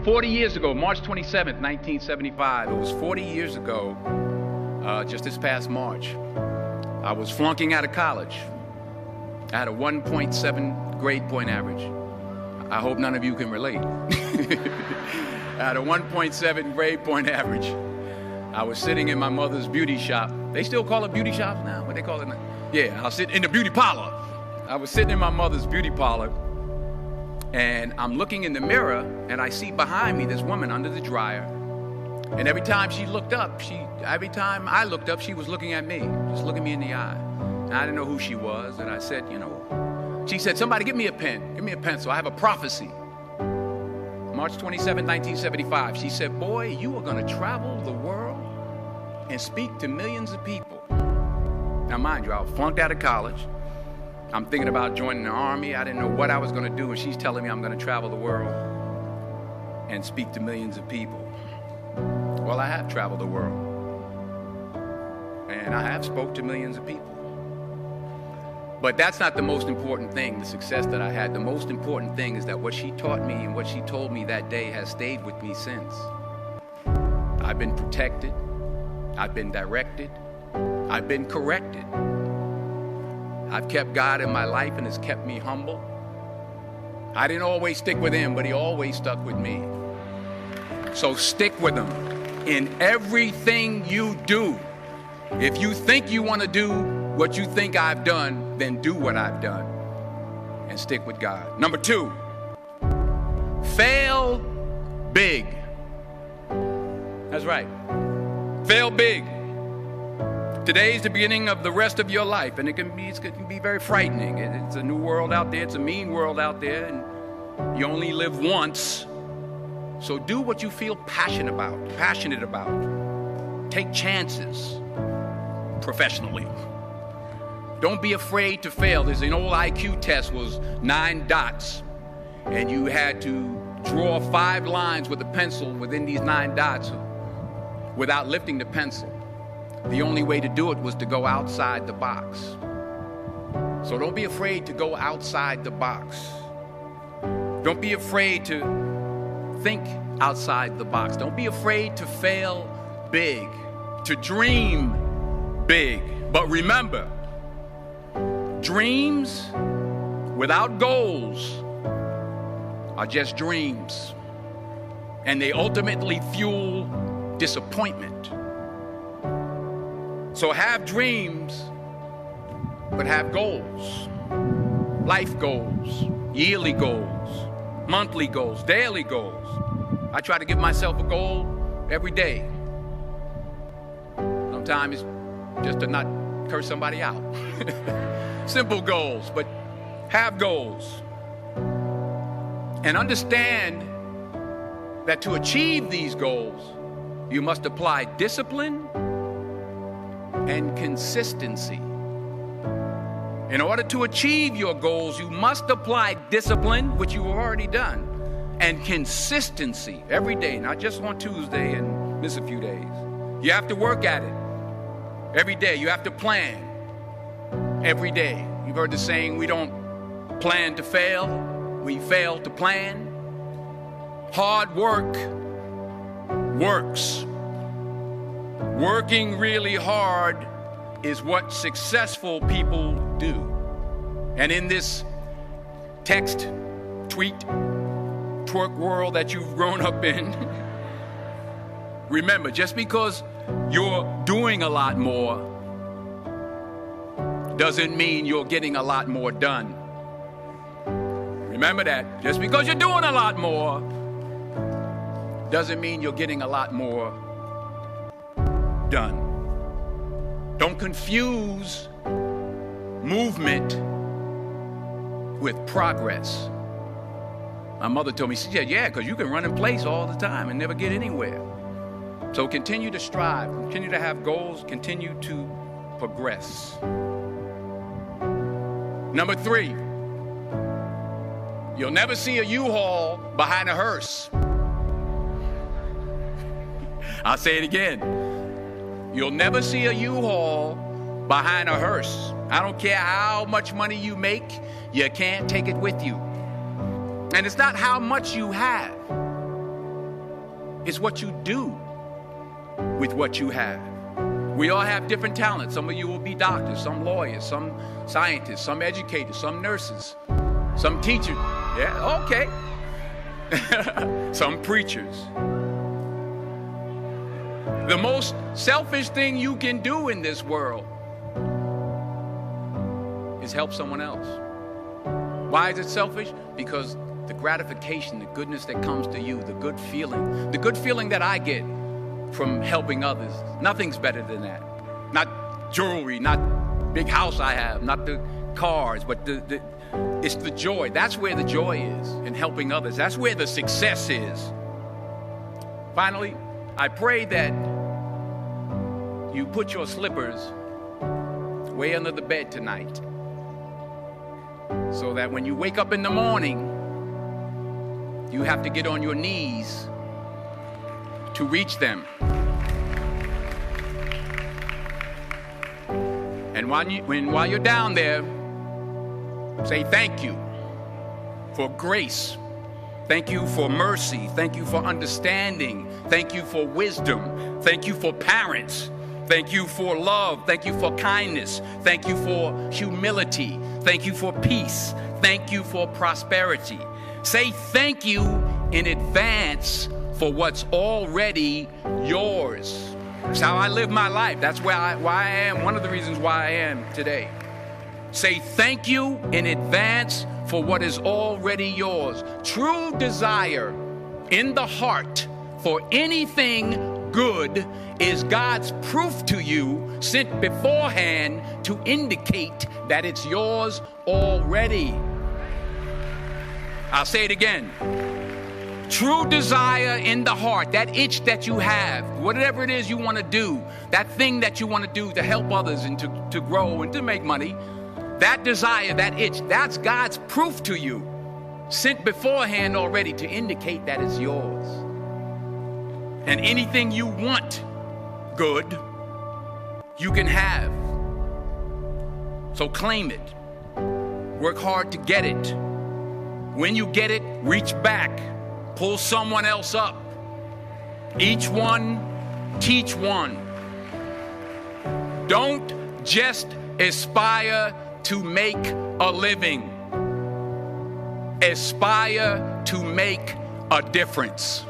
40 years ago, March 27th, 1975, it was 40 years ago, just this past March, I was flunking out of college. I had a 1.7 grade point average. I hope none of you can relate. I had a 1.7 grade point average. I was sitting in my mother's beauty shop. They still call it beauty shops now? What they call it now? Yeah, I was sitting in the beauty parlor. I was sitting in my mother's beauty parlor, and I'm looking in the mirror, and I see behind me this woman under the dryer. And every time she looked up, every time I looked up, she was looking at me, just looking me in the eye. And I didn't know who she was, and I said, she said, somebody give me a pen, give me a pencil, I have a prophecy. March 27, 1975, she said, boy, you are gonna travel the world and speak to millions of people. Now mind you, I flunked out of college. I'm thinking about joining the army. I didn't know what I was gonna do, and she's telling me I'm gonna travel the world and speak to millions of people. Well, I have traveled the world, and I have spoke to millions of people. But that's not the most important thing, the success that I had. The most important thing is that what she taught me and what she told me that day has stayed with me since. I've been protected, I've been directed, I've been corrected. I've kept God in my life, and it's kept me humble. I didn't always stick with him, but he always stuck with me. So stick with him in everything you do. If you think you want to do what you think I've done, then do what I've done and stick with God. Number 2, fail big. That's right. Fail big. Today's the beginning of the rest of your life, and it can be very frightening. It's a new world out there. It's a mean world out there, and you only live once. So do what you feel passionate about. Take chances professionally. Don't be afraid to fail. There's an old IQ test, was 9 dots, and you had to draw 5 lines with a pencil within these 9 dots without lifting the pencil. The only way to do it was to go outside the box. So don't be afraid to go outside the box. Don't be afraid to think outside the box. Don't be afraid to fail big, to dream big. But remember, dreams without goals are just dreams, and they ultimately fuel disappointment. So have dreams, but have goals. Life goals, yearly goals, monthly goals, daily goals. I try to give myself a goal every day. Sometimes it's just to not curse somebody out. Simple goals, but have goals. And understand that to achieve these goals, you must apply discipline and consistency. In order to achieve your goals, you must apply discipline, which you've already done, and consistency every day, not just on Tuesday and miss a few days. You have to work at it every day. You have to plan every day. You've heard the saying, we don't plan to fail, we fail to plan. Hard work works. Working really hard is what successful people do. And in this text, tweet, twerk world that you've grown up in, remember, just because you're doing a lot more doesn't mean you're getting a lot more done. Remember that. Just because you're doing a lot more doesn't mean you're getting a lot more done. Don't confuse movement with progress. My mother told me, she said, yeah, because you can run in place all the time and never get anywhere. So continue to strive, continue to have goals, continue to progress. Number 3, you'll never see a U-Haul behind a hearse. I'll say it again. You'll never see a U-Haul behind a hearse. I don't care how much money you make, you can't take it with you. And it's not how much you have, It's what you do with what you have. We all have different talents. Some of you will be doctors, some lawyers, some scientists, some educators, some nurses, some teachers. Yeah, okay. Some preachers. The most selfish thing you can do in this world is help someone else. Why is it selfish? Because the gratification, the goodness that comes to you, the good feeling that I get from helping others, nothing's better than that. Not jewelry, not big house I have, not the cars, but it's the joy. That's where the joy is, in helping others. That's where the success is. Finally, I pray that you put your slippers way under the bed tonight, so that when you wake up in the morning, you have to get on your knees to reach them. And while you're down there, say thank you for grace. Thank you for mercy. Thank you for understanding. Thank you for wisdom. Thank you for parents. Thank you for love. Thank you for kindness. Thank you for humility. Thank you for peace. Thank you for prosperity. Say thank you in advance for what's already yours. That's how I live my life. That's why I am, one of the reasons why I am today. Say thank you in advance for what is already yours. True desire in the heart for anything good is God's proof to you, sent beforehand to indicate that it's yours already. I'll say it again. True desire in the heart, that itch that you have, whatever it is you want to do, that thing that you want to do to help others and to grow and to make money, that desire, that itch, that's God's proof to you, sent beforehand already to indicate that it's yours. And anything you want good, you can have. So claim it. Work hard to get it. When you get it, reach back. Pull someone else up. Each one, teach one. Don't just aspire to make a living. Aspire to make a difference.